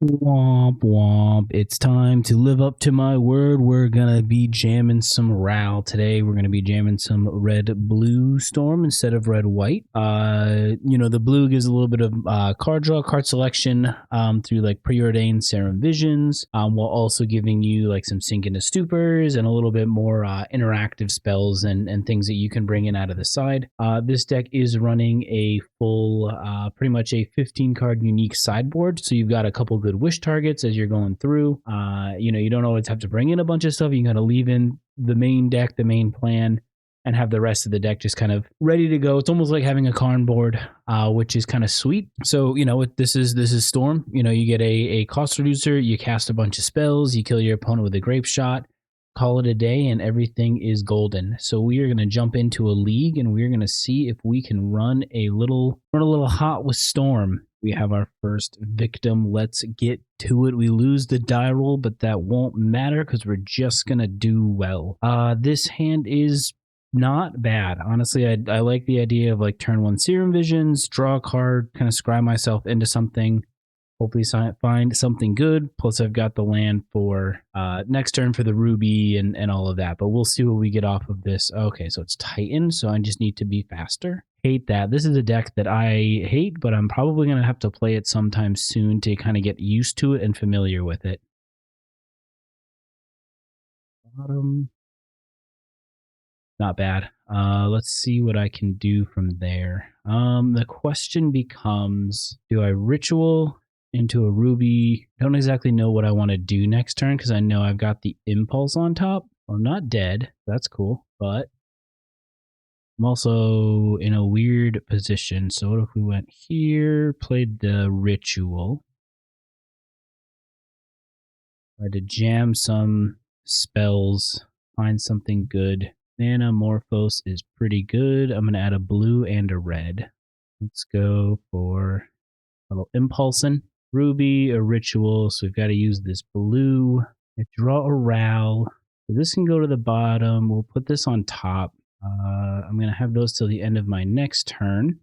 Womp womp. It's time to live up to my word. We're gonna be jamming some RAL today. We're gonna be jamming some red-blue Storm instead of red-white. The blue gives a little bit of card draw, card selection through like Preordain, Serum Visions, while also giving you like some sink into Stupors and a little bit more interactive spells and things that you can bring in out of the side. This deck is running a full, pretty much a 15-card unique sideboard, so you've got a couple good wish targets as you're going through. You don't always have to bring in a bunch of stuff. You can kind of leave in the main deck, the main plan, and have the rest of the deck just kind of ready to go. It's almost like having a Karn board, which is kind of sweet. So, this is Storm. You get a cost reducer, you cast a bunch of spells, you kill your opponent with a Grapeshot, call it a day, and everything is golden. So we are going to jump into a league, and we're going to see if we can run a little hot with Storm. We have our first victim. Let's get to it. We lose the die roll, but that won't matter because we're just going to do well. This hand is not bad. Honestly, I like the idea of like turn 1 Serum Visions, draw a card, kind of scry myself into something, hopefully find something good. Plus I've got the land for next turn for the Ruby and all of that. But we'll see what we get off of this. Okay, so it's Titan, so I just need to be faster. Hate that. This is a deck that I hate, but I'm probably going to have to play it sometime soon to kind of get used to it and familiar with it. Bottom. Not bad. Let's see what I can do from there. The question becomes, do I ritual into a Ruby? I don't exactly know what I want to do next turn because I know I've got the impulse on top. I'm not dead. That's cool, but I'm also in a weird position. So what if we went here, played the ritual, tried to jam some spells, find something good. Manamorphose is pretty good. I'm going to add a blue and a red. Let's go for a little impulsing. Ruby, a ritual, so we've got to use this blue. I draw a RAL. So this can go to the bottom. We'll put this on top. I'm going to have those till the end of my next turn.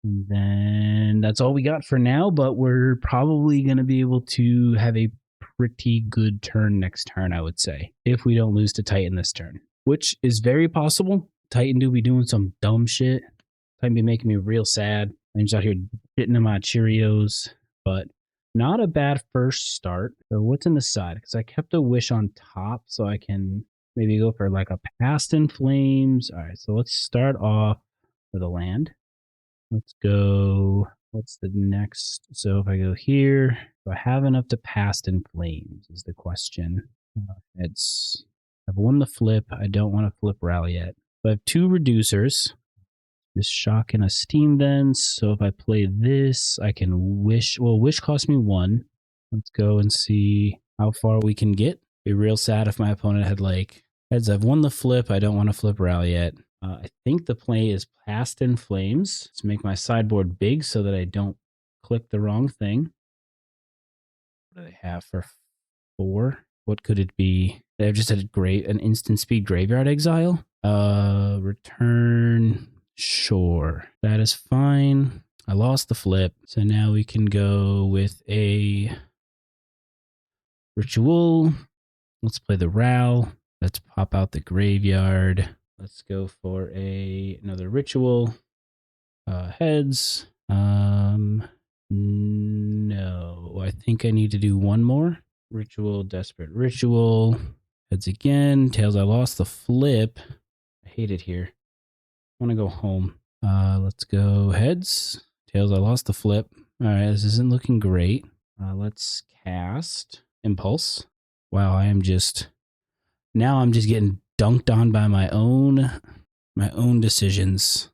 And then that's all we got for now, but we're probably going to be able to have a pretty good turn next turn, I would say, if we don't lose to Titan this turn, which is very possible. Titan do be doing some dumb shit. Titan be making me real sad. I'm just out here shitting in my Cheerios, but not a bad first start. So what's in the side? Because I kept a wish on top, so I can maybe go for like a Past in Flames. All right, so let's start off with a land. Let's go. What's the next? So if I go here, do I have enough to Past in Flames is the question. I've won the flip. I don't want to flip Rally yet. So I have 2 reducers. This shock and a steam then. So if I play this, I can wish. Well, wish cost me 1. Let's go and see how far we can get. Be real sad if my opponent had like heads. I've won the flip. I don't want to flip Rally yet. I think the play is Past in Flames. Let's make my sideboard big so that I don't click the wrong thing. What do they have for 4? What could it be? They've just had an instant speed graveyard exile. Return. Sure. That is fine. I lost the flip. So now we can go with a ritual. Let's play the RAL. Let's pop out the graveyard. Let's go for another ritual. Heads. No, I think I need to do one more. Ritual, desperate ritual. Heads again. Tails, I lost the flip. I hate it here. I want to go home. Let's go heads. Tails, I lost the flip. All right, this isn't looking great. Let's cast Impulse. Wow, now I'm just getting dunked on by my own decisions.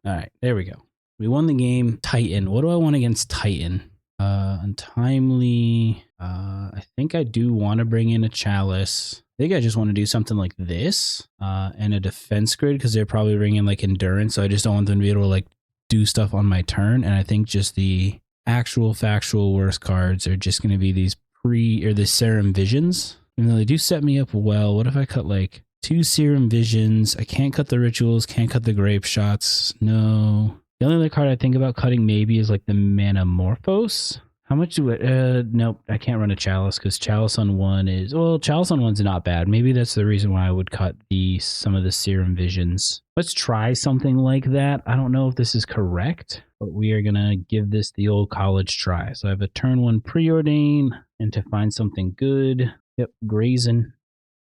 All right, there we go. We won the game. Titan. What do I want against Titan? Untimely. I think I do want to bring in a Chalice. I think I just want to do something like this and a defense grid because they're probably bringing like endurance. So I just don't want them to be able to like do stuff on my turn. And I think just the actual factual worst cards are just going to be these the Serum Visions. Even though they do set me up well. What if I cut like 2 Serum Visions? I can't cut the rituals, can't cut the Grapeshots. No. The only other card I think about cutting maybe is like the Manamorphose. How much do it? Nope, I can't run a Chalice because Chalice on 1 is... Well, Chalice on 1's not bad. Maybe that's the reason why I would cut some of the Serum Visions. Let's try something like that. I don't know if this is correct, but we are going to give this the old college try. So I have a turn 1 Preordain, and to find something good... Yep, Grazing.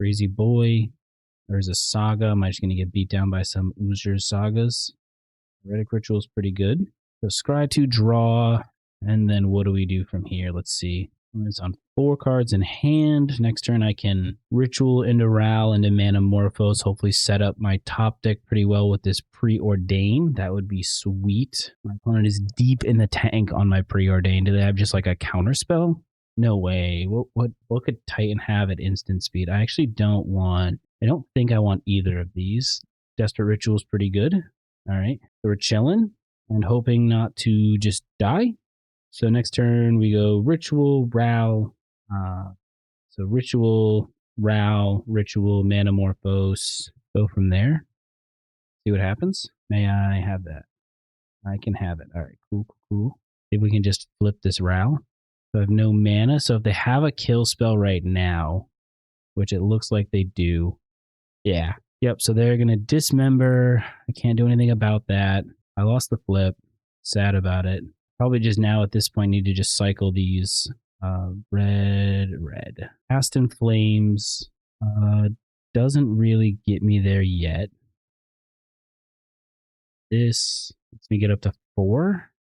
Crazy Boy. There's a Saga. Am I just going to get beat down by some Uzur Sagas? Pyretic Ritual is pretty good. So scry to draw... And then what do we do from here? Let's see. It's on 4 cards in hand. Next turn I can Ritual into Ral into Manamorphose. Hopefully set up my top deck pretty well with this Preordain. That would be sweet. My opponent is deep in the tank on my Preordain. Do they have just like a counter spell? No way. What could Titan have at instant speed? I actually don't think I want either of these. Desperate Ritual is pretty good. All right. So we're chilling and hoping not to just die. So next turn we go Ritual, Ral. So Ritual, Ral, Ritual, Manamorphose. Go from there. See what happens. May I have that? I can have it. All right, cool. See if we can just flip this Ral. So I have no mana. So if they have a kill spell right now, which it looks like they do. Yeah. Yep, so they're going to dismember. I can't do anything about that. I lost the flip. Sad about it. Probably just now at this point need to just cycle these red. Cast in Flames doesn't really get me there yet. This lets me get up to 4.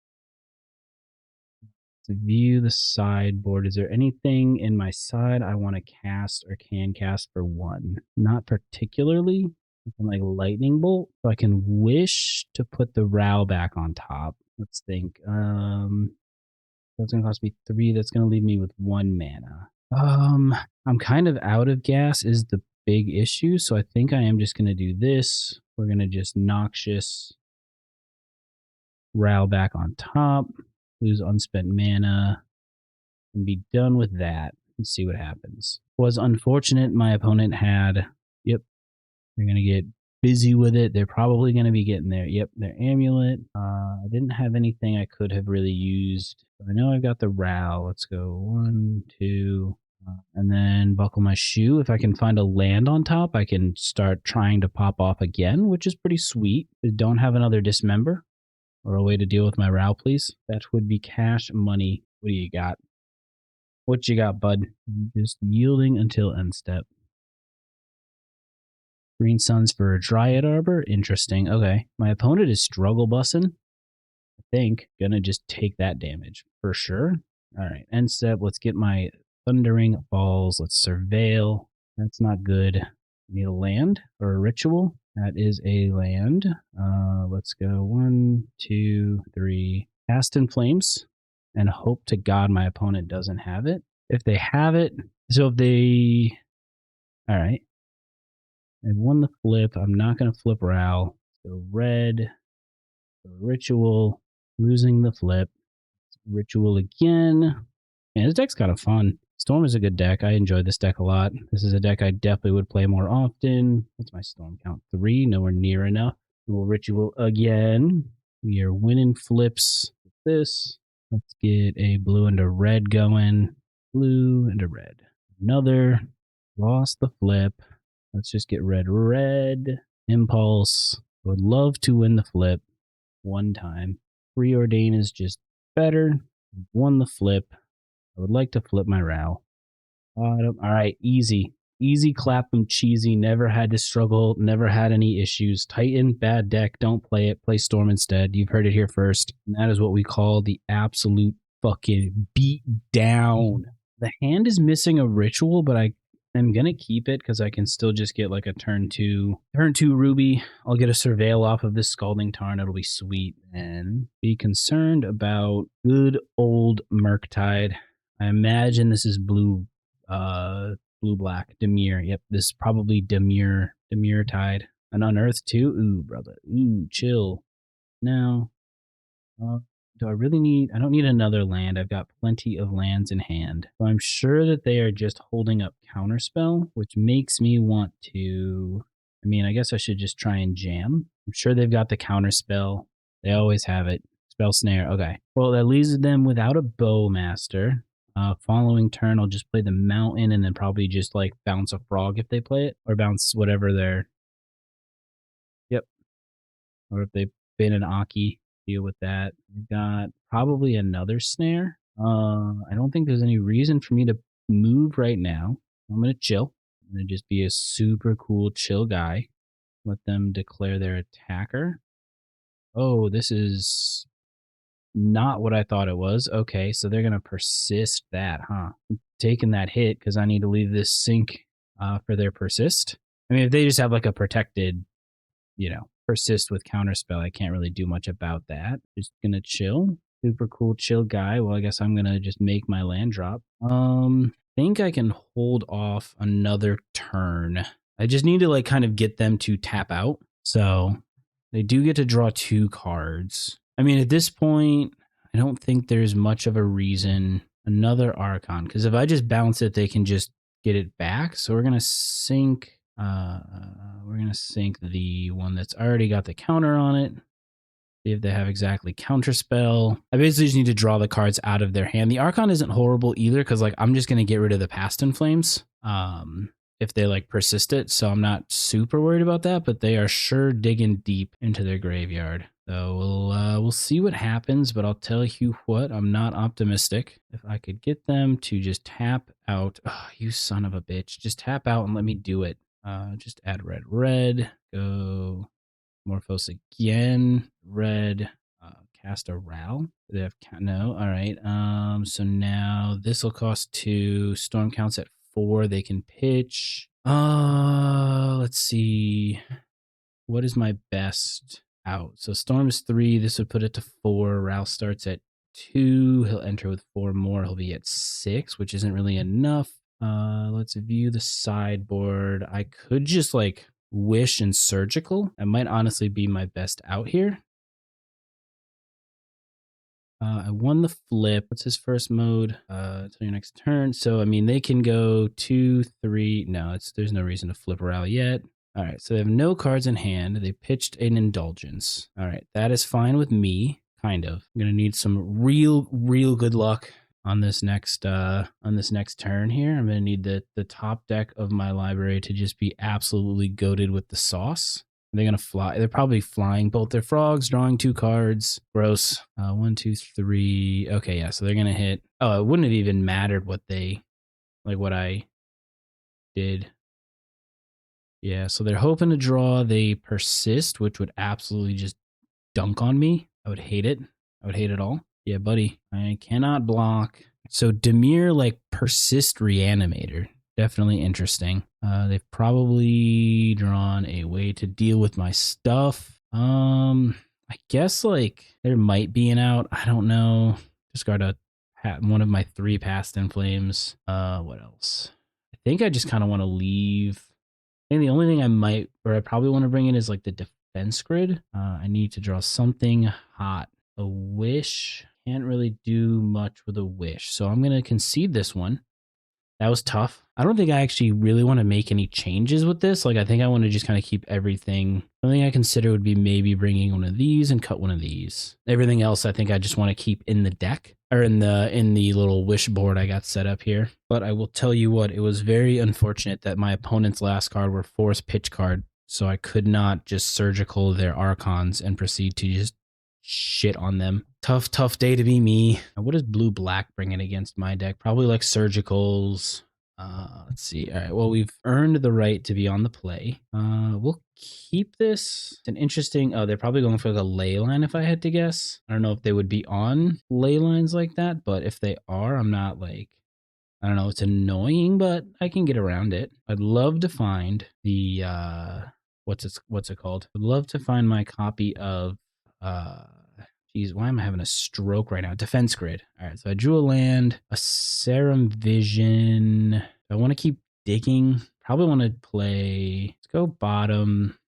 To view the sideboard, is there anything in my side I want to cast or can cast for 1? Not particularly. I can like Lightning Bolt, so I can wish to put the Ral back on top. Let's think. That's going to cost me 3. That's going to leave me with 1 mana. I'm kind of out of gas is the big issue, so I think I am just going to do this. We're going to just Noxious Ral back on top, lose unspent mana, and be done with that and see what happens. Was unfortunate my opponent had... Yep, they're going to get busy with it. They're probably going to be getting there. Yep, their Amulet. I didn't have anything I could have really used. I know I've got the Ral. Let's go 1, 2, and then buckle my shoe. If I can find a land on top, I can start trying to pop off again, which is pretty sweet. I don't have another Dismember or a way to deal with my Ral, please. That would be cash money. What do you got? What you got, bud? Just yielding until end step. Green Suns for a Dryad Arbor. Interesting. Okay. My opponent is Struggle Bussin'. I think. Gonna just take that damage for sure. All right. End step. Let's get my Thundering Falls. Let's Surveil. That's not good. Need a land or a ritual. That is a land. Let's go 1, 2, 3. Cast in Flames. And hope to God my opponent doesn't have it. If they have it. So if they... All right. I've won the flip. I'm not going to flip Ral. So red. Ritual. Losing the flip. Ritual again. Man, this deck's kind of fun. Storm is a good deck. I enjoy this deck a lot. This is a deck I definitely would play more often. What's my Storm count? 3. Nowhere near enough. We'll Ritual again. We are winning flips with this. Let's get a blue and a red going. Blue and a red. Another. Lost the flip. Let's just get red. Impulse. I would love to win the flip 1 time. Preordain is just better. Won the flip. I would like to flip my Ral. All right, easy. Easy clap them cheesy. Never had to struggle. Never had any issues. Titan, bad deck. Don't play it. Play Storm instead. You've heard it here first. And that is what we call the absolute fucking beat down. The hand is missing a ritual, but I'm going to keep it because I can still just get like a turn 2 Ruby. I'll get a Surveil off of this Scalding Tarn. It'll be sweet. And be concerned about good old Murktide. I imagine this is blue-black. Dimir. Yep, this is probably Dimir Tide. An Unearth too? Ooh, brother. Ooh, chill. Now, do I really need... I don't need another land. I've got plenty of lands in hand. So I'm sure that they are just holding up Counterspell, which makes me want to... I mean, I guess I should just try and jam. I'm sure they've got the Counterspell. They always have it. Spell Snare. Okay. Well, that leaves them without a Bowmaster. Following turn, I'll just play the Mountain and then probably just like bounce a Frog if they play it, or bounce whatever their. Yep. Or if they bin an Aki, deal with that. We've got probably another Snare. I don't think there's any reason for me to move right now. I'm gonna chill. I'm gonna just be a super cool chill guy. Let them declare their attacker. Oh, this is not what I thought it was. Okay, so they're gonna persist that, huh? I'm taking that hit because I need to leave this sink for their persist. I mean, if they just have like a protected, persist with counterspell, I can't really do much about that. Just gonna chill. Super cool chill guy. Well, I guess I'm gonna just make my land drop. Think I can hold off another turn. I just need to like kind of get them to tap out. So they do get to draw 2 cards. I mean, at this point, I don't think there's much of a reason. Another Archon, because if I just bounce it, they can just get it back. So we're gonna sink. We're gonna sink the one that's already got the counter on it. See if they have exactly counterspell. I basically just need to draw the cards out of their hand. The Archon isn't horrible either, because like I'm just gonna get rid of the Past in Flames. If they like persist it, so I'm not super worried about that, but they are sure digging deep into their graveyard. So we'll see what happens, but I'll tell you what, I'm not optimistic. If I could get them to just tap out, oh, you son of a bitch, just tap out and let me do it. Just add red, go Morphose again, red, cast a Ral. Do they have no? All right. So now this will cost 2. Storm counts at 4. They can pitch. Let's see. What is my best out? So Storm is 3. This would put it to 4. Ral starts at 2. He'll enter with 4 more. He'll be at 6, which isn't really enough. Let's view the sideboard. I could just like Wish and Surgical. That might honestly be my best out here. I won the flip. What's his first mode? Till your next turn. So I mean, they can go 2, 3. No, there's no reason to flip Ral yet. All right, so they have no cards in hand. They pitched an Indulgence. All right, that is fine with me, kind of. I'm gonna need some real good luck on this next turn here. I'm gonna need the top deck of my library to just be absolutely goated with the sauce. They're gonna fly. They're probably flying both their frogs, drawing 2 cards. Gross. 1, 2, 3. Okay, yeah. So they're gonna hit. Oh, it wouldn't have even mattered what I did. Yeah. So they're hoping to draw. They persist, which would absolutely just dunk on me. I would hate it. I would hate it all. Yeah, buddy. I cannot block. So Dimir like persist Reanimator. Definitely interesting. They've probably drawn a way to deal with my stuff. I guess like there might be an out. I don't know. Discard one of my 3 Past in Flames. What else? I think I just kind of want to leave. I think the only thing I probably want to bring in is like the defense grid. I need to draw something hot. A Wish. Can't really do much with a Wish. So I'm going to concede this one. That was tough. I don't think I actually really want to make any changes with this. Like, I think I want to just kind of keep everything. Something I consider would be maybe bringing one of these and cut one of these. Everything else, I think I just want to keep in the deck or in the little wish board I got set up here. But I will tell you what, it was very unfortunate that my opponent's last card were force pitch card. So I could not just surgical their Archons and proceed to just shit on them. Tough day to be me. What does blue-black bring in against my deck? Probably like surgicals. Let's see. All right. Well, we've earned the right to be on the play. We'll keep this. It's an interesting. Oh, they're probably going for like a ley line if I had to guess. I don't know if they would be on ley lines like that, but if they are, I'm not like. I don't know. It's annoying, but I can get around it. I'd love to find the what's it called? I'd love to find my copy of geez, why am I having a stroke right now? Defense grid. All right, so I drew a land, a Serum Vision. I want to keep digging. Probably want to play. Let's go bottom,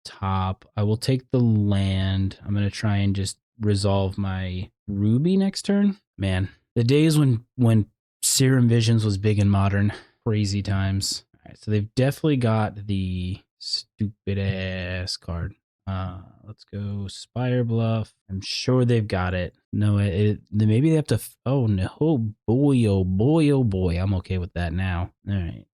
top. I will take the land. I'm gonna try and just resolve my Ruby next turn. Man, the days when Serum Visions was big in Modern. Crazy times. All right, so they've definitely got the stupid ass card. Let's go Spirebluff. I'm sure they've got it. No, maybe they have to. Oh no, oh boy, oh boy, oh boy. I'm okay with that now. All right.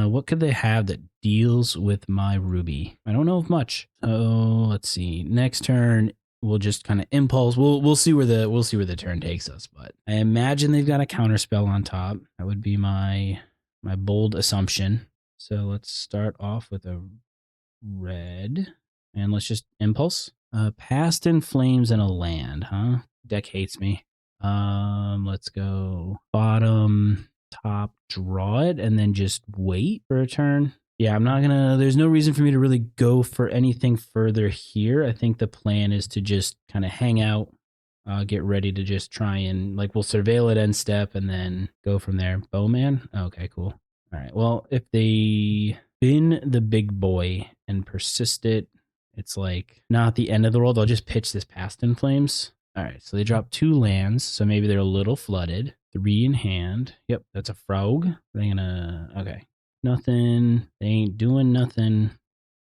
What could they have that deals with my Ruby? I don't know of much. So let's see. Next turn, we'll just kind of impulse. We'll see where the turn takes us. But I imagine they've got a counter spell on top. That would be my bold assumption. So let's start off with a red. And let's just impulse. Past in Flames and a land, huh? Deck hates me. Let's go bottom, top, draw it, and then just wait for a turn. Yeah, I'm not gonna. There's no reason for me to really go for anything further here. I think the plan is to just kind of hang out, get ready to just try and we'll surveil it end step and then go from there. Bowman. Okay, cool. All right. Well, if they been the big boy and persist it, it's not the end of the world. I'll just pitch this past in Flames. All right, so they drop 2 lands, so maybe they're a little flooded. 3 in hand. Yep, that's a frog. They're gonna okay. Nothing. They ain't doing nothing,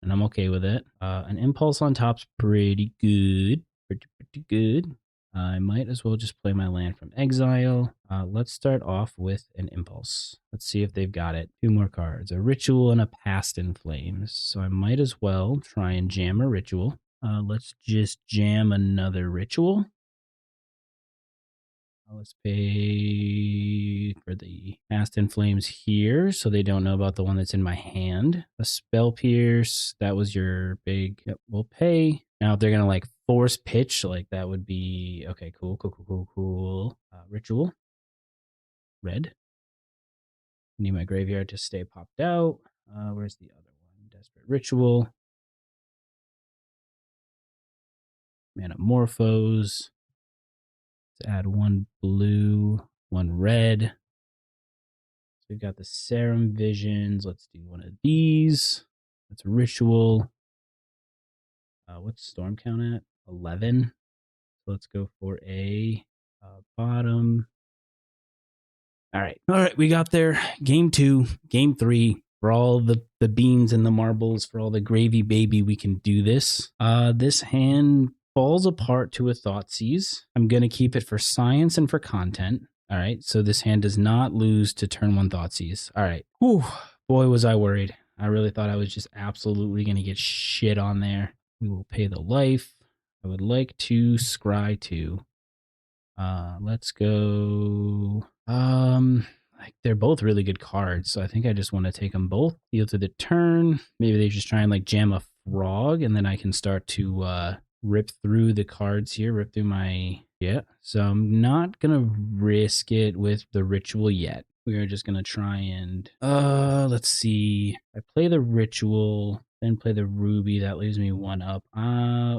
and I'm okay with it. An impulse on top's pretty good. Pretty good. I might as well just play my land from exile. Let's start off with an impulse. Let's see if they've got it. 2 more cards. A ritual and a past in flames. So I might as well try and jam a ritual. Let's just jam another ritual. Let's pay for the past in flames here so they don't know about the one that's in my hand. A spell pierce. That was your big. Yep, we'll pay. Now if they're gonna force pitch, that would be okay. Cool. Ritual. Red. Need my graveyard to stay popped out. Where's the other one? Desperate Ritual. Manamorphose. Let's add 1 blue, 1 red. So we've got the Serum Visions. Let's do one of these. That's a Ritual. What's Storm count at? 11. So let's go for a bottom. All right, we got there. Game 2, game 3. For all the beans and the marbles, for all the gravy baby, we can do this. This hand falls apart to a Thoughtseize. I'm going to keep it for science and for content. All right, so this hand does not lose to turn 1 Thoughtseize. All right. Whew, boy, was I worried. I really thought I was just absolutely going to get shit on there. We will pay the life. I would like to scry 2. Let's go. They're both really good cards, so I think I just want to take them both. Deal to the turn. Maybe they just try and jam a frog, and then I can start to rip through the cards here, rip through my So I'm not gonna risk it with the ritual yet. We are just gonna try and let's see. I play the ritual, then play the ruby. That leaves me 1 up.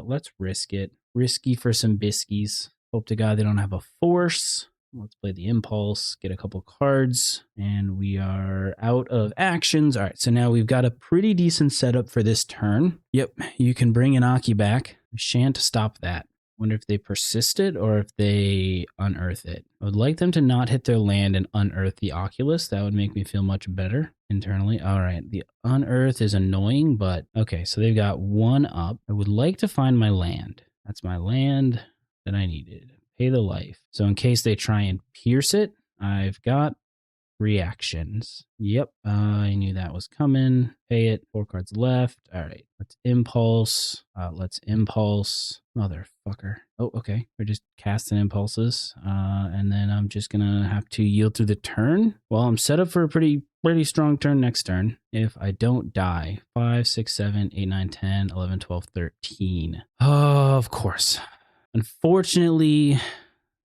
Let's risk it. Risky for some biskies. Hope to God they don't have a force. Let's play the impulse, get a couple cards, and we are out of actions. All right, so now we've got a pretty decent setup for this turn. Yep, you can bring an Aki back. We shan't stop that. Wonder if they persist it or if they unearth it. I would like them to not hit their land and unearth the Oculus. That would make me feel much better internally. All right, the unearth is annoying, but okay, so they've got 1 up. I would like to find my land. That's my land that I needed. Pay the life. So in case they try and pierce it, I've got reactions. Yep, I knew that was coming. Pay it. 4 cards left. All right, let's impulse. Motherfucker. Oh, okay. We're just casting impulses. And then I'm just gonna have to yield through the turn. Well, I'm set up for a pretty strong turn next turn. If I don't die. 5, 6, 7, 8, 9, 10, 11, 12, 13. Oh, of course. Unfortunately,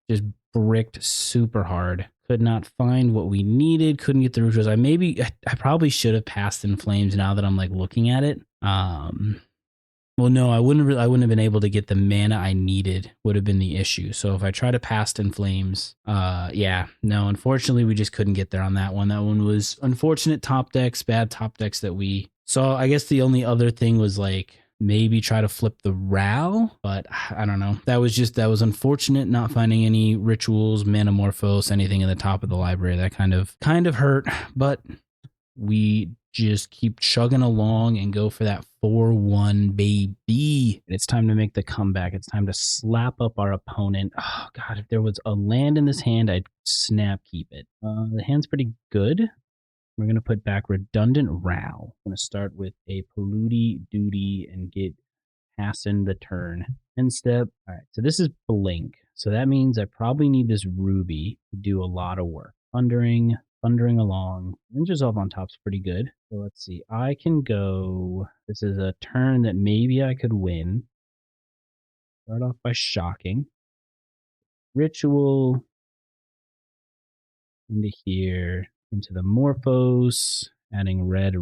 just bricked super hard. Could not find what we needed. Couldn't get the rituals. I probably should have passed in flames now that I'm looking at it. Well, no, I wouldn't have been able to get the mana I needed. Would have been the issue. So if I try to pass in flames, yeah, no, unfortunately we just couldn't get there on that one. That one was unfortunate top decks, bad top decks that we saw. I guess the only other thing was maybe try to flip the Ral, but I don't know. That was unfortunate not finding any rituals, Manamorphose, anything in the top of the library. That kind of hurt, but we just keep chugging along and go for that 4-1 baby. It's time to make the comeback. It's time to slap up our opponent. Oh god, if there was a land in this hand, I'd snap keep it. The hand's pretty good. We're going to put back Redundant Row. I'm going to start with a Polluted Duty and get passing the turn. End step. All right, so this is Blink. So that means I probably need this Ruby to do a lot of work. Thundering along. Ninja's off on top's pretty good. So let's see. I can go. This is a turn that maybe I could win. Start off by shocking. Ritual. Into here. Into the Morphose. Adding red.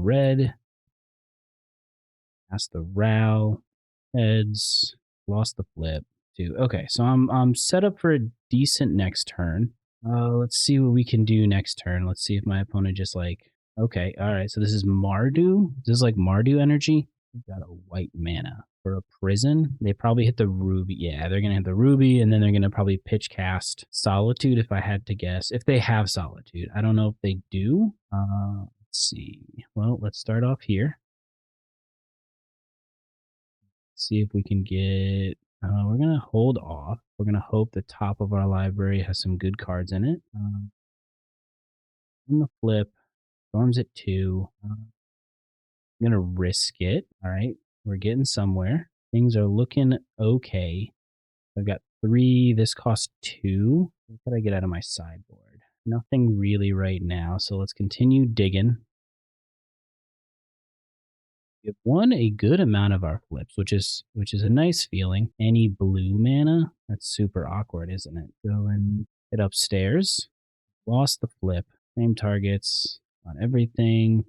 Pass the Row. Heads. Lost the flip. Okay, so I'm set up for a decent next turn. Let's see what we can do next turn. Let's see if my opponent just like, okay, all right, so this is Mardu. This is like Mardu energy. We've got a white mana for a prison. They probably hit the Ruby. Yeah, they're going to hit the Ruby, and then they're going to probably pitch cast Solitude if I had to guess. If they have Solitude. I don't know if they do. Let's see. Well, let's start off here. See if we can get... we're going to hold off. We're going to hope the top of our library has some good cards in it. On the flip, Storm's at 2. I'm going to risk it. All right, we're getting somewhere. Things are looking okay. I've got 3. This costs 2. What could I get out of my sideboard? Nothing really right now, so let's continue digging. We've won a good amount of our flips, which is a nice feeling. Any blue mana? That's super awkward, isn't it? Going it upstairs. Lost the flip. Same targets on everything.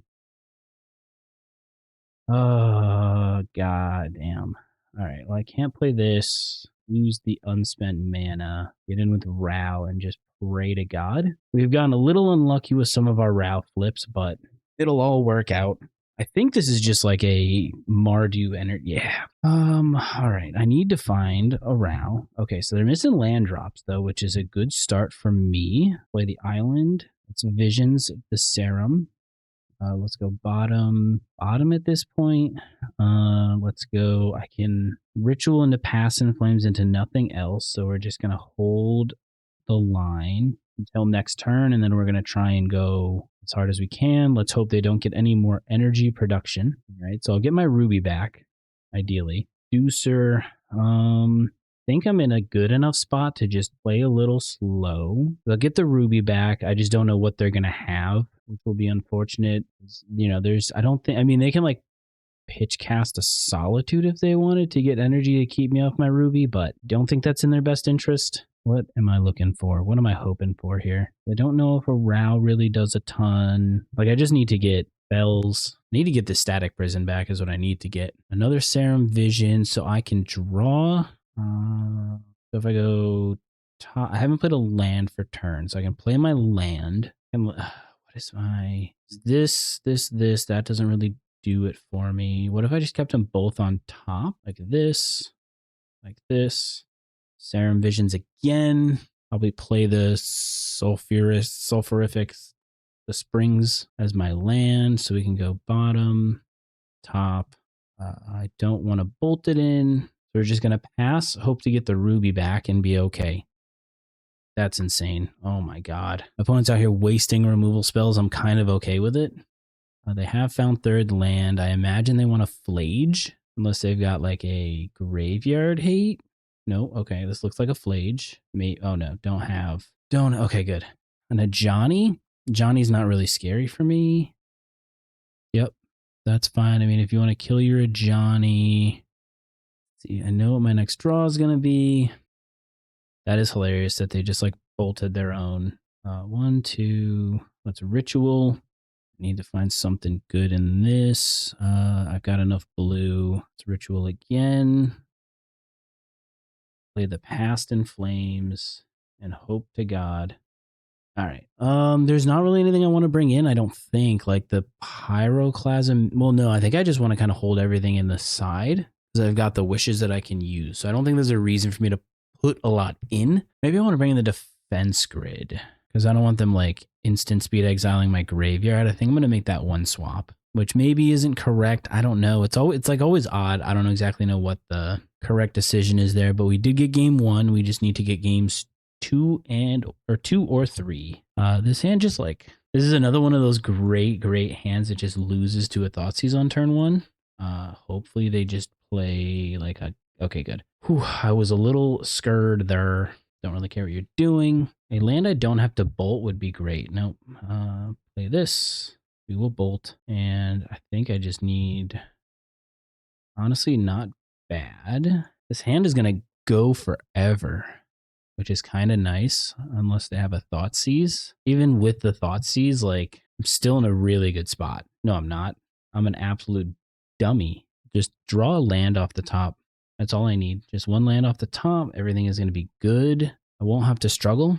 Oh, god damn. All right, well, I can't play this. Use the unspent mana. Get in with Row and just pray to God. We've gotten a little unlucky with some of our Row flips, but it'll all work out. I think this is just like a Mardu energy. Yeah. All right. I need to find a Row. Okay, so they're missing land drops, though, which is a good start for me. Play the island. It's Visions, the Serum. Let's go bottom at this point. Let's go. I can Ritual into Pass and Flames into nothing else. So we're just going to hold the line until next turn, and then we're going to try and go as hard as we can. Let's hope they don't get any more energy production. All right, so I'll get my Ruby back, ideally. Deucer, think I'm in a good enough spot to just play a little slow. They'll get the Ruby back. I just don't know what they're going to have, which will be unfortunate. You know, they can like pitch cast a Solitude if they wanted to get energy to keep me off my Ruby, but don't think that's in their best interest. What am I looking for? What am I hoping for here? I don't know if a Row really does a ton. Like, I just need to get spells. I need to get the Static Prison back is what I need to get. Another Serum Vision so I can draw. So if I go top, I haven't played a land for turn, so I can play my land. And what is my... This, that doesn't really do it for me. What if I just kept them both on top? Like this. Serum Visions again. Probably play the Sulfurific, the Springs as my land, so we can go bottom, top. I don't want to bolt it in. So we're just going to pass, hope to get the Ruby back and be okay. That's insane. Oh my god. My opponent's out here wasting removal spells. I'm kind of okay with it. They have found third land. I imagine they want to Flage, unless they've got like a Graveyard Hate. No, okay, this looks like a Flage. Oh no, okay, good. And a Johnny? Johnny's not really scary for me. Yep, that's fine. I mean, if you want to kill your Johnny... See, I know what my next draw is going to be. That is hilarious that they just like bolted their own. 1, 2, let's Ritual. Need to find something good in this. I've got enough blue. Let's Ritual again. Play the Past in Flames and hope to God. All right. There's not really anything I want to bring in, I don't think. Like the Pyroclasm. Well, no, I think I just want to kind of hold everything in the side because I've got the wishes that I can use. So I don't think there's a reason for me to put a lot in. Maybe I want to bring in the Defense Grid. because I don't want them like instant speed exiling my graveyard. I think I'm going to make that one swap, which maybe isn't correct. I don't know. It's like always odd. I don't exactly know what the correct decision is there, but we did get game 1. We just need to get games 2 or 3. This hand just like, this is another one of those great hands that just loses to a Thoughtseize on turn 1. Hopefully they just play like a, okay, good. Whew, I was a little scared there. Don't really care what you're doing. A land I don't have to bolt would be great. Nope. Play this. We will bolt. And I think I just need, honestly, not bad. This hand is going to go forever, which is kind of nice, unless they have a Thoughtseize. Even with the Thoughtseize, like, I'm still in a really good spot. No, I'm not. I'm an absolute dummy. Just draw a land off the top. That's all I need. Just one land off the top. Everything is going to be good. I won't have to struggle.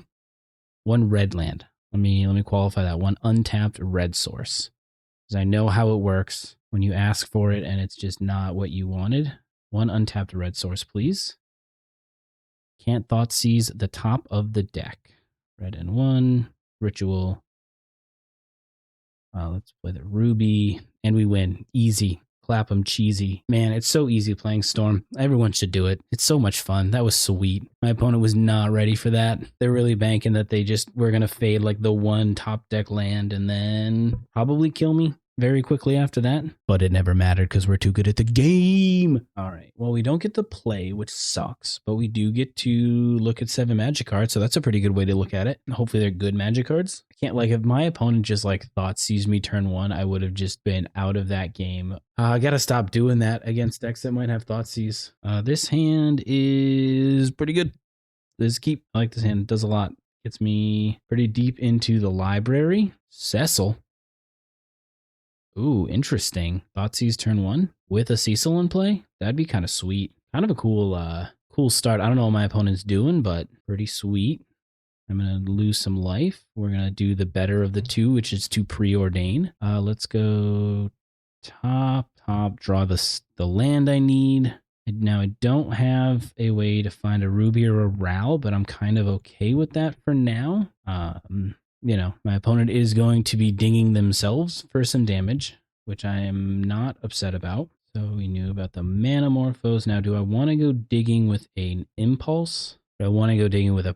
One red land. Let me qualify that. One untapped red source. Because I know how it works when you ask for it and it's just not what you wanted. One untapped red source, please. Can't Thoughtseize the top of the deck. Red and 1. Ritual. Let's play the Ruby. And we win. Easy. Clap 'em cheesy. Man, it's so easy playing Storm. Everyone should do it. It's so much fun. That was sweet. My opponent was not ready for that. They're really banking that they just were going to fade like the one top deck land and then probably kill me very quickly after that. But it never mattered because we're too good at the game. All right. Well, we don't get to play, which sucks, but we do get to look at 7 magic cards. So that's a pretty good way to look at it. Hopefully they're good magic cards. I can't, like, if my opponent just like Thoughtseized me turn 1, I would have just been out of that game. I got to stop doing that against decks that might have Thoughtseize. This hand is pretty good. This keep. I like this hand. It does a lot. Gets me pretty deep into the library. Cecil. Ooh, interesting. Thoughtseize turn 1 with a Cecil in play. That'd be kind of sweet. Kind of a cool start. I don't know what my opponent's doing, but pretty sweet. I'm going to lose some life. We're going to do the better of the two, which is to Preordain. Let's go top, draw the land I need. Now, I don't have a way to find a Ruby or a Ral, but I'm kind of okay with that for now. You know, my opponent is going to be dinging themselves for some damage, which I am not upset about. So we knew about the Manamorphose. Now, do I want to go digging with an Impulse? Or do I want to go digging with a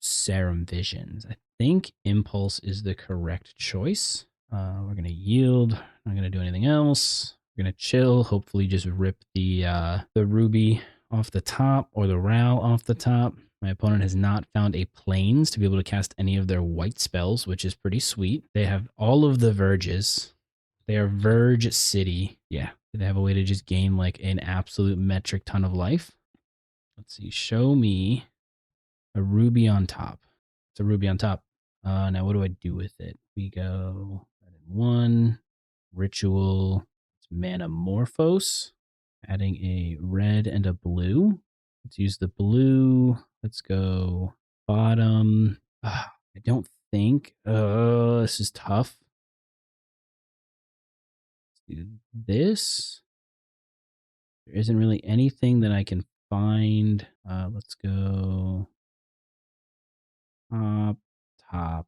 Serum Visions? I think Impulse is the correct choice. We're going to yield. Not going to do anything else. We're going to chill. Hopefully just rip the Ruby off the top or the Ral off the top. My opponent has not found a plains to be able to cast any of their white spells, which is pretty sweet. They have all of the verges. They are Verge City. Yeah. They have a way to just gain like an absolute metric ton of life. Let's see. Show me a Ruby on top. It's a Ruby on top. Now what do I do with it? We go 1, Ritual, it's Manamorphose, adding a red and a blue. Let's use the blue. Let's go bottom. I don't think. This is tough. Let's do this. There isn't really anything that I can find. Let's go top.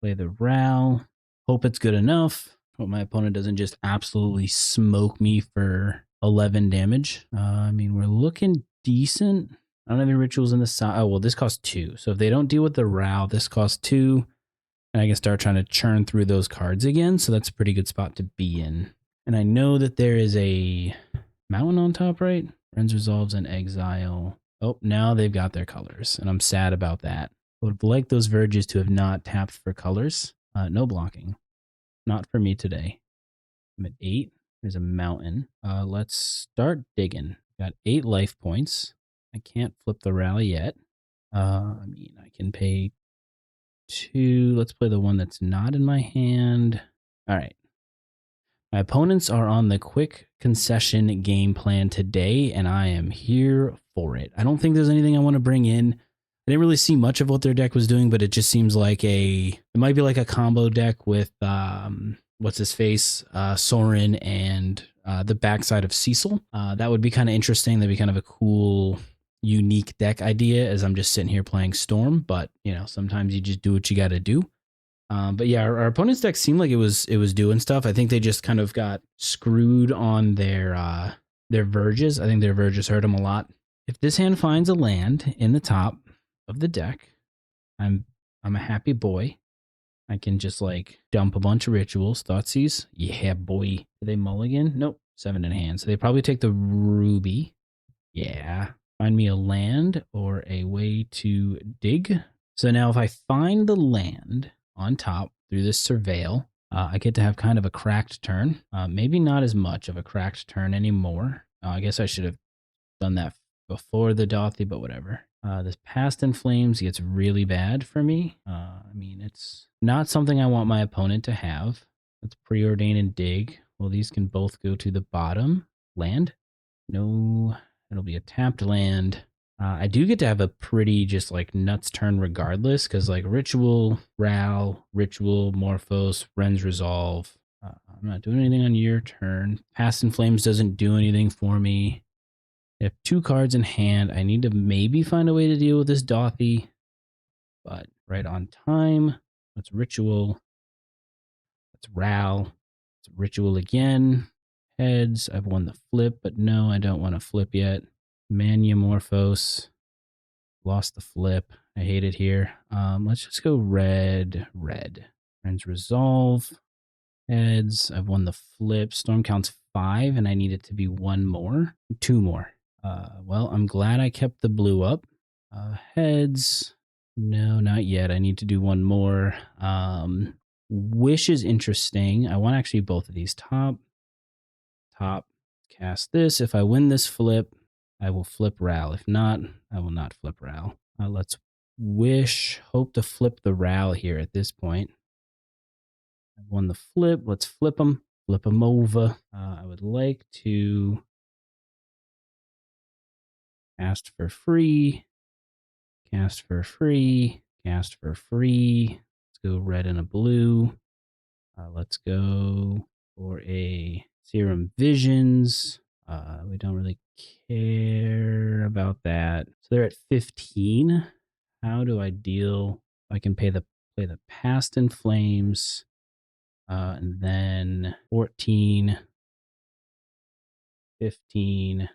Play the Ral. Hope it's good enough. Hope my opponent doesn't just absolutely smoke me for 11 damage. I mean, we're looking decent. I don't have any rituals in the side. Oh, well, this costs 2. So if they don't deal with the Ral, this costs 2. And I can start trying to churn through those cards again. So that's a pretty good spot to be in. And I know that there is a mountain on top, right? Friends Resolves and Exile. Oh, now they've got their colors. And I'm sad about that. I would have liked those verges to have not tapped for colors. No blocking. Not for me today. I'm at 8. There's a mountain. Let's start digging. Got 8 life points. I can't flip the rally yet. I mean, I can pay 2. Let's play the one that's not in my hand. All right. My opponents are on the quick concession game plan today, and I am here for it. I don't think there's anything I want to bring in. I didn't really see much of what their deck was doing, but it just seems like it might be like a combo deck with, what's his face, Sorin and the backside of Cecil. That would be kind of interesting. That'd be kind of a cool unique deck idea as I'm just sitting here playing Storm, but you know, sometimes you just do what you got to do. But yeah, our opponent's deck seemed like it was doing stuff. I think they just kind of got screwed on their verges. I think their verges hurt them a lot. If this hand finds a land in the top of the deck, I'm a happy boy. I can just like dump a bunch of rituals. Thoughtseize, yeah, boy. Do they mulligan? Nope. 7 in hand. So they probably take the Ruby. Yeah. Find me a land or a way to dig. So now if I find the land on top through this surveil, I get to have kind of a cracked turn. Maybe not as much of a cracked turn anymore. I guess I should have done that before the Dothy, but whatever. This Past in Flames gets really bad for me. I mean, it's not something I want my opponent to have. Let's Preordain and dig. Well, these can both go to the bottom. Land? No, it'll be a tapped land. I do get to have a pretty just like nuts turn regardless, because like Ritual, Ral, Ritual, Morphos, Ren's Resolve. I'm not doing anything on your turn. Past in Flames doesn't do anything for me. I have 2 cards in hand. I need to maybe find a way to deal with this Dothy, but right on time. Let's Ritual. Let's Ral. Let's Ritual again. Heads. I've won the flip, but no, I don't want to flip yet. Manamorphose. Lost the flip. I hate it here. Let's just go red. Friends Resolve. Heads. I've won the flip. Storm counts 5, and I need it to be 1 more. 2 more. Well, I'm glad I kept the blue up. Heads. No, not yet. I need to do 1 more. Wish is interesting. I want actually both of these. Top. Cast this. If I win this flip, I will flip Ral. If not, I will not flip Ral. Let's wish. Hope to flip the Ral here at this point. I won the flip. Let's flip them. Flip them over. I would like to cast for free. Cast for free. Cast for free. Let's go red and a blue. Let's go for a Serum Visions. We don't really care about that. So they're at 15. How do I deal? I can play the Past in Flames. And then 14, 15.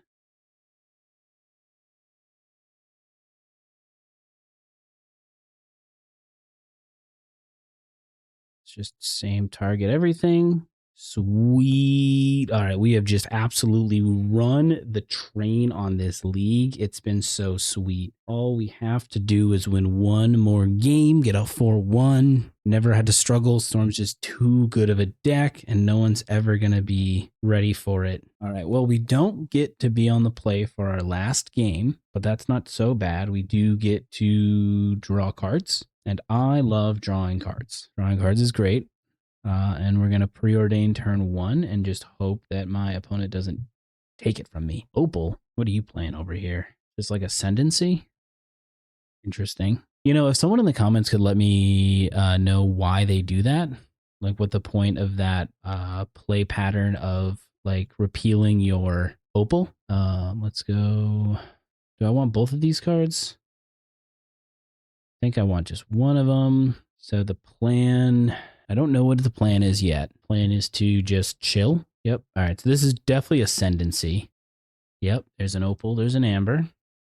It's just same target everything. Sweet. All right, we have just absolutely run the train on this league. It's been so sweet. All we have to do is win 1 more game, get a 4-1. Never had to struggle. Storm's just too good of a deck, and no one's ever going to be ready for it. All right, well, we don't get to be on the play for our last game, but that's not so bad. We do get to draw cards, and I love drawing cards. Drawing cards is great. And we're going to Preordain turn 1 and just hope that my opponent doesn't take it from me. Opal, what are you playing over here? Just like Ascendancy? Interesting. You know, if someone in the comments could let me know why they do that, like what the point of that play pattern of like repealing your Opal. Let's go. Do I want both of these cards? I think I want just one of them. So the plan... I don't know what the plan is yet. Plan is to just chill. Yep. All right. So this is definitely Ascendancy. Yep. There's an Opal. There's an Amber.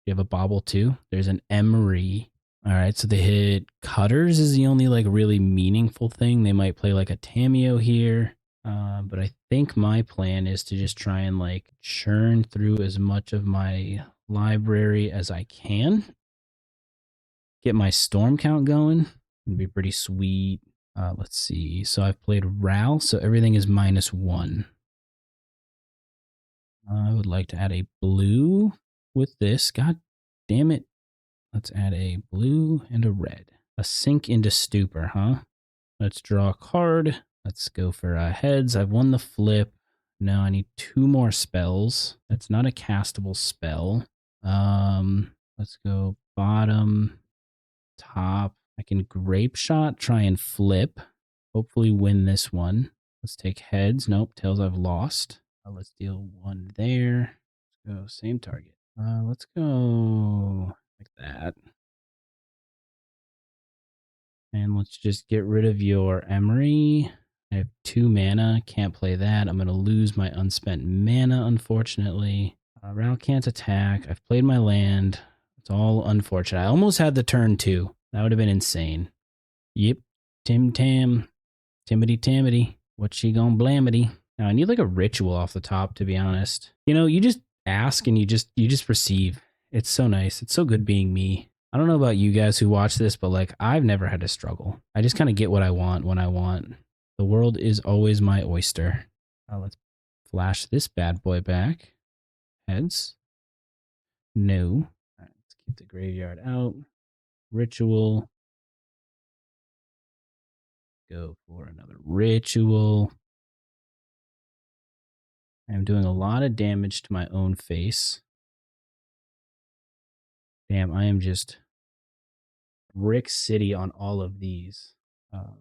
You have a Bauble too. There's an Emery. All right. So they hit Cutters is the only like really meaningful thing. They might play like a Tameo here. But I think my plan is to just try and like churn through as much of my library as I can. Get my storm count going. It'd be pretty sweet. Let's see. So I've played Ral, so everything is -1. I would like to add a blue with this. God damn it. Let's add a blue and a red. A sink into Stupor, huh? Let's draw a card. Let's go for heads. I've won the flip. Now I need 2 more spells. That's not a castable spell. Let's go bottom, top. I can Grapeshot, try and flip. Hopefully win this one. Let's take heads. Nope, tails I've lost. Let's deal 1 there. Let's go same target. Let's go like that. And let's just get rid of your Emery. I have 2 mana. Can't play that. I'm going to lose my unspent mana, unfortunately. Ral can't attack. I've played my land. It's all unfortunate. I almost had the turn 2. That would have been insane. Yep. Tim Tam. Timity Tamity. What's she gonna blamity? Now I need like a ritual off the top, to be honest. You know, you just ask and you just receive. It's so nice. It's so good being me. I don't know about you guys who watch this, but like I've never had to struggle. I just kind of get what I want when I want. The world is always my oyster. Let's flash this bad boy back. Heads. No. All right, let's keep the graveyard out. Ritual. Go for another ritual. I'm doing a lot of damage to my own face. Damn, I am just Brick City on all of these.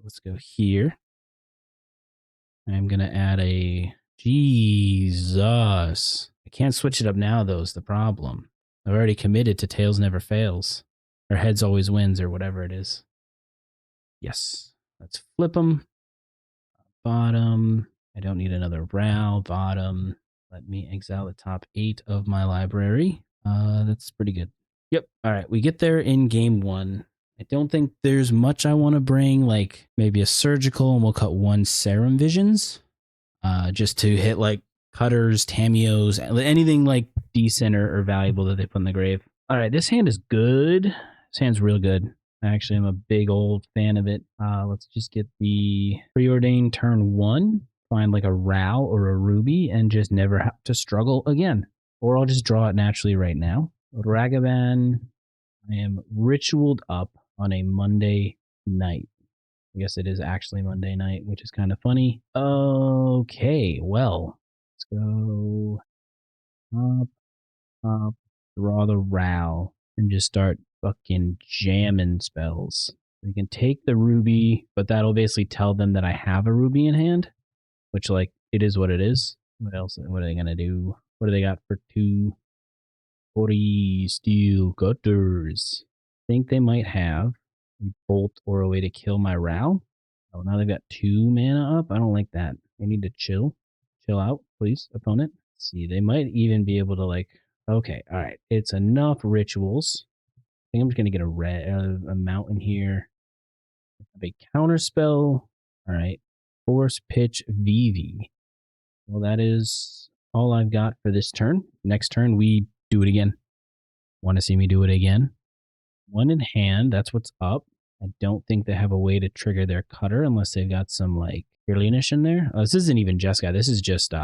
Let's go here. I'm going to add a... Jesus. I can't switch it up now, though, is the problem. I've already committed to Tails Never Fails. Or Heads Always Wins, or whatever it is. Yes. Let's flip them. Bottom. I don't need another Ral. Bottom. Let me exile the top 8 of my library. That's pretty good. Yep. All right. We get there in game 1. I don't think there's much I want to bring, like maybe a surgical, and we'll cut 1 Serum Visions. Just to hit like cutters, Tamios, anything like decent or valuable that they put in the grave. All right, this hand is good. This hand's real good. Actually, I'm a big old fan of it. Let's just get the Preordain turn 1, find like a Ral or a Ruby, and just never have to struggle again. Or I'll just draw it naturally right now. Ragavan, I am ritualed up on a Monday night. I guess it is actually Monday night, which is kind of funny. Okay, well, let's go up, draw the Ral, and just start fucking jamming spells. We can take the Ruby, but that'll basically tell them that I have a Ruby in hand, which, like, it is what it is. What else? What are they going to do? What do they got for 2? 40 steel cutters. I think they might have a bolt or a way to kill my Ral. Oh, now they've got 2 mana up. I don't like that. They need to chill. Chill out, please, opponent. Let's see, they might even be able to like. Okay, all right. It's enough rituals. I think I'm just gonna get a mountain here. A big counter spell. All right. Force pitch Vivi. Well, that is all I've got for this turn. Next turn, we do it again. Want to see me do it again? 1 in hand. That's what's up. I don't think they have a way to trigger their cutter unless they've got some like Kirlianish in there. Oh, this isn't even Jeskai. This is just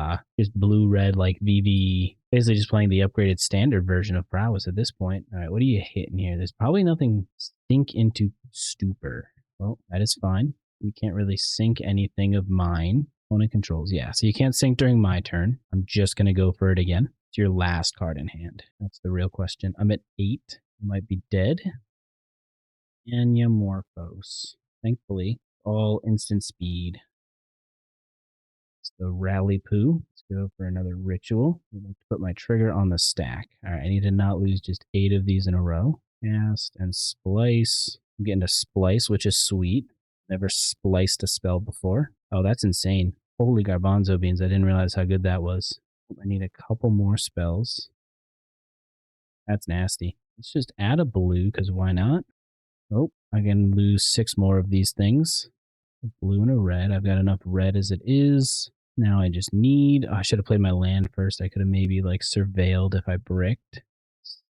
blue red like VV. Basically just playing the upgraded standard version of Prowess at this point. All right, what are you hitting here? There's probably nothing sink into Stupor. Well, that is fine. We can't really sink anything of mine. Opponent controls. Yeah, so you can't sink during my turn. I'm just going to go for it again. It's your last card in hand. That's the real question. I'm at 8. You might be dead. Manamorphose. Thankfully, all instant speed. It's the Rally Poo. Let's go for another ritual. I'm going to put my trigger on the stack. All right, I need to not lose just 8 of these in a row. Cast and Splice. I'm getting to Splice, which is sweet. Never spliced a spell before. Oh, that's insane. Holy garbanzo beans. I didn't realize how good that was. I need a couple more spells. That's nasty. Let's just add a blue, because why not? Oh, I can lose 6 more of these things. A blue and a red. I've got enough red as it is. Now I just need... Oh, I should have played my land first. I could have maybe like surveilled if I bricked.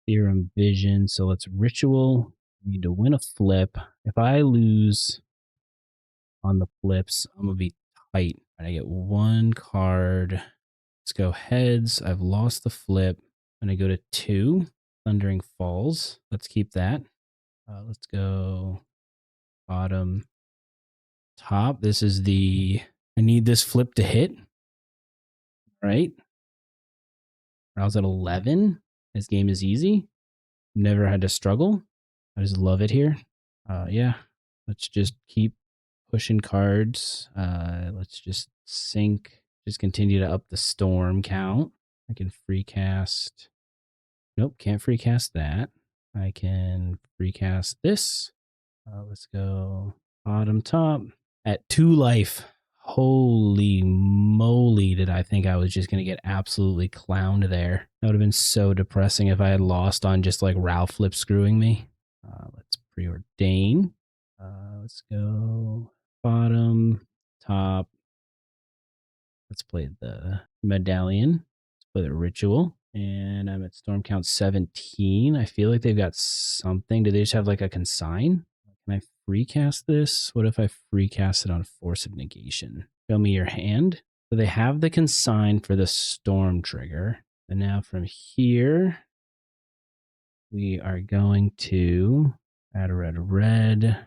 Serum Vision. So let's ritual. I need to win a flip. If I lose on the flips, I'm going to be tight. I get 1 card. Let's go heads. I've lost the flip. I'm going to go to 2. Thundering Falls. Let's keep that. Let's go bottom, top. This is the... I need this flip to hit. Right? I was at 11. This game is easy. Never had to struggle. I just love it here. Yeah. Let's just keep pushing cards. Let's just sync. Just continue to up the storm count. I can free cast Nope, can't free cast that. I can free cast this. Let's go bottom top at 2 life. Holy moly, did I think I was just going to get absolutely clowned there. That would have been so depressing if I had lost on just like Ralph flip screwing me. Let's preordain. Let's go bottom, top. Let's play the Medallion. Let's play the Ritual. And I'm at storm count 17. I feel like they've got something. Do they just have like a consign? Can I free cast this? What if I free cast it on Force of Negation? Show me your hand. So they have the consign for the storm trigger. And now from here, we are going to add a red.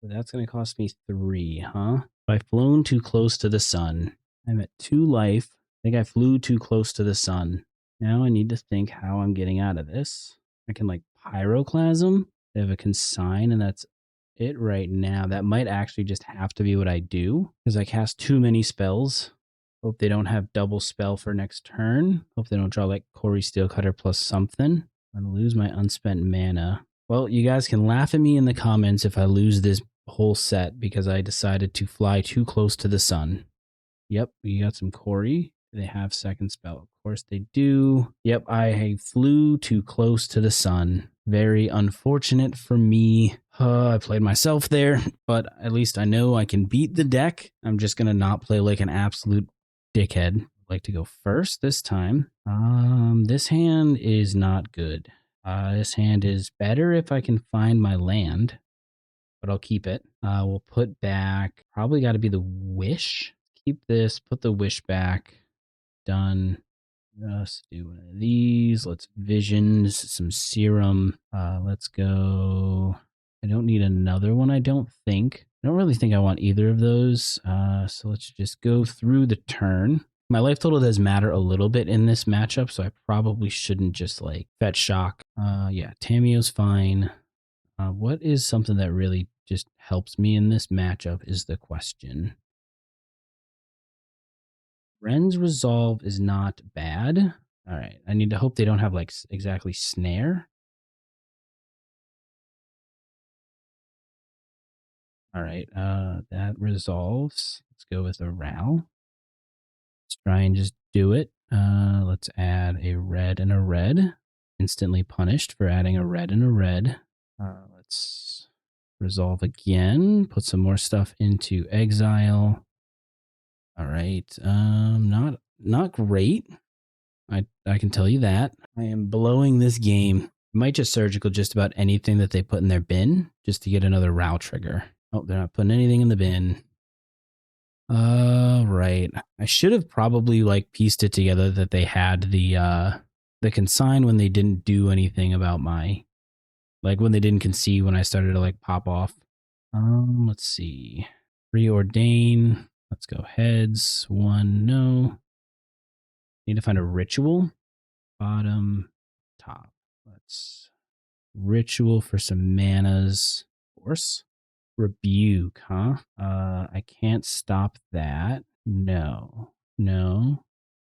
That's going to cost me 3, huh? If I've flown too close to the sun, I'm at 2 life. I think I flew too close to the sun. Now I need to think how I'm getting out of this. I can like pyroclasm. They have a consign, and that's it right now. That might actually just have to be what I do because I cast too many spells. Hope they don't have double spell for next turn. Hope they don't draw like Corey Steelcutter plus something. I'm going to lose my unspent mana. Well, you guys can laugh at me in the comments if I lose this whole set because I decided to fly too close to the sun. Yep, we got some Corey. They have second spell. Of course they do. Yep, I flew too close to the sun. Very unfortunate for me. I played myself there, but at least I know I can beat the deck. I'm just going to not play like an absolute dickhead. I'd like to go first this time. This hand is not good. This hand is better if I can find my land, but I'll keep it. We'll put back, probably got to be the Wish. Keep this, put the Wish back. Done. Let's do one of these. Let's Visions, some Serum. Let's go. I don't need another one, I don't think. I don't really think I want either of those. So let's just go through the turn. My life total does matter a little bit in this matchup, so I probably shouldn't just like fetch shock. Yeah, Tameo's fine. What is something that really just helps me in this matchup is the question. Ren's Resolve is not bad. All right, I need to hope they don't have like exactly Snare. All right, that resolves. Let's go with a Ral. Let's try and just do it. Let's add a red and a red. Instantly punished for adding a red and a red. Let's resolve again. Put some more stuff into exile. All right. Not great. I can tell you that. I am blowing this game. I might just surgical just about anything that they put in their bin just to get another Row trigger. Oh, they're not putting anything in the bin. Right. I should have probably like pieced it together that they had the consign when they didn't do anything about my, like when they didn't concede when I started to like pop off. Let's see. Preordain. Let's go heads. 1, no. Need to find a ritual. Bottom, top. Let's ritual for some manas. Force. Rebuke, huh? I can't stop that. No.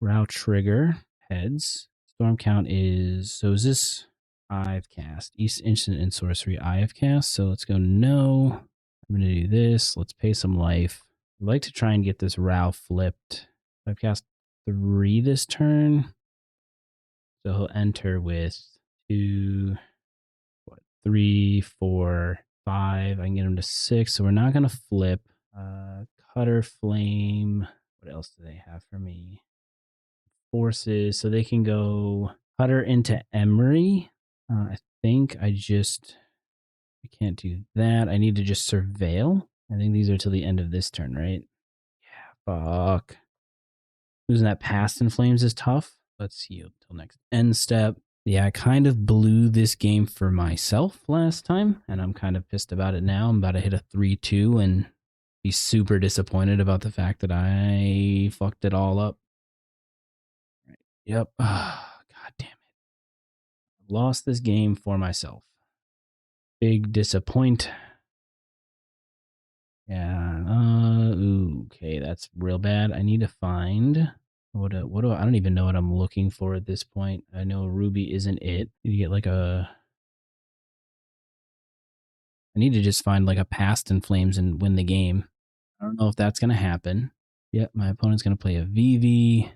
Row trigger. Heads. Storm count is, so is this Eye of Cast? East instant and sorcery Eye of Cast. So let's go no. I'm going to do this. Let's pay some life. I'd like to try and get this Row flipped. I've cast 3 this turn. So he'll enter with 2, 3, 4, 5. I can get him to 6. So we're not going to flip. Cutter Flame. What else do they have for me? Forces. So they can go Cutter into Emery. I think I can't do that. I need to just Surveil. I think these are till the end of this turn, right? Yeah, fuck. Losing that Past in Flames is tough. Let's heal till next end step. Yeah, I kind of blew this game for myself last time, and I'm kind of pissed about it now. I'm about to hit a 3-2 and be super disappointed about the fact that I fucked it all up. Right. Yep. God damn it. Lost this game for myself. Big disappoint. Yeah. Okay, that's real bad. I need to find What do I don't even know what I'm looking for at this point. I know Ruby isn't it. You get like a. I need to just find like a Past in Flames and win the game. I don't know if that's gonna happen. Yep, my opponent's gonna play a Vivi.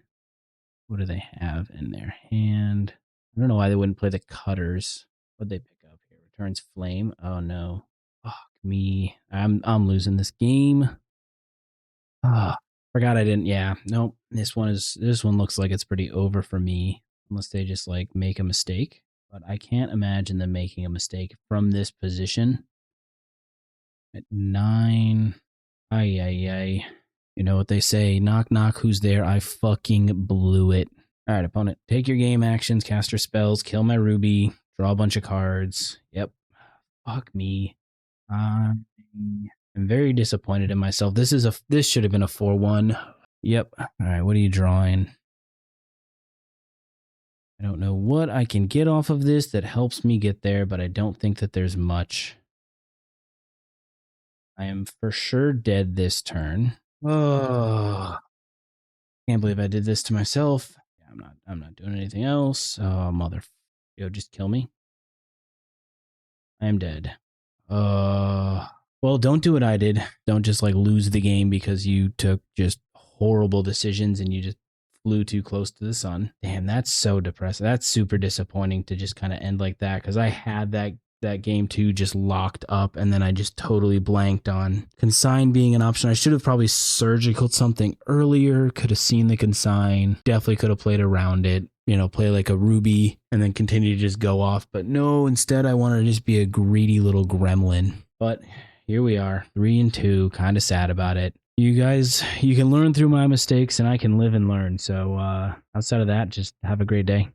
What do they have in their hand? I don't know why they wouldn't play the Cutters. What'd they pick up here? Returns Flame. Oh no. Fuck me. I'm losing this game. Ah, forgot I didn't. Yeah, nope. This one looks like it's pretty over for me, unless they just like make a mistake. But I can't imagine them making a mistake from this position. At 9. Ay, ay, ay. You know what they say, knock, knock, who's there? I fucking blew it. All right, opponent, take your game actions, cast your spells, kill my Ruby, draw a bunch of cards. Yep. Fuck me. I'm very disappointed in myself. This should have been a 4-1. Yep. All right, what are you drawing? I don't know what I can get off of this that helps me get there, but I don't think that there's much. I am for sure dead this turn. Oh, can't believe I did this to myself. I'm not doing anything else. Oh, mother. Yo, just kill me. I am dead. Well, don't do what I did. Don't just like lose the game because you took just horrible decisions and you just flew too close to the sun. Damn, that's so depressing. That's super disappointing to just kind of end like that because I had that game too just locked up and then I just totally blanked on consign being an option. I should have probably surgical something earlier, could have seen the consign, definitely could have played around it, you know, play like a Ruby and then continue to just go off. But no, instead I wanted to just be a greedy little gremlin. But here we are, 3-2, kind of sad about it. You guys, you can learn through my mistakes and I can live and learn. So outside of that, just have a great day.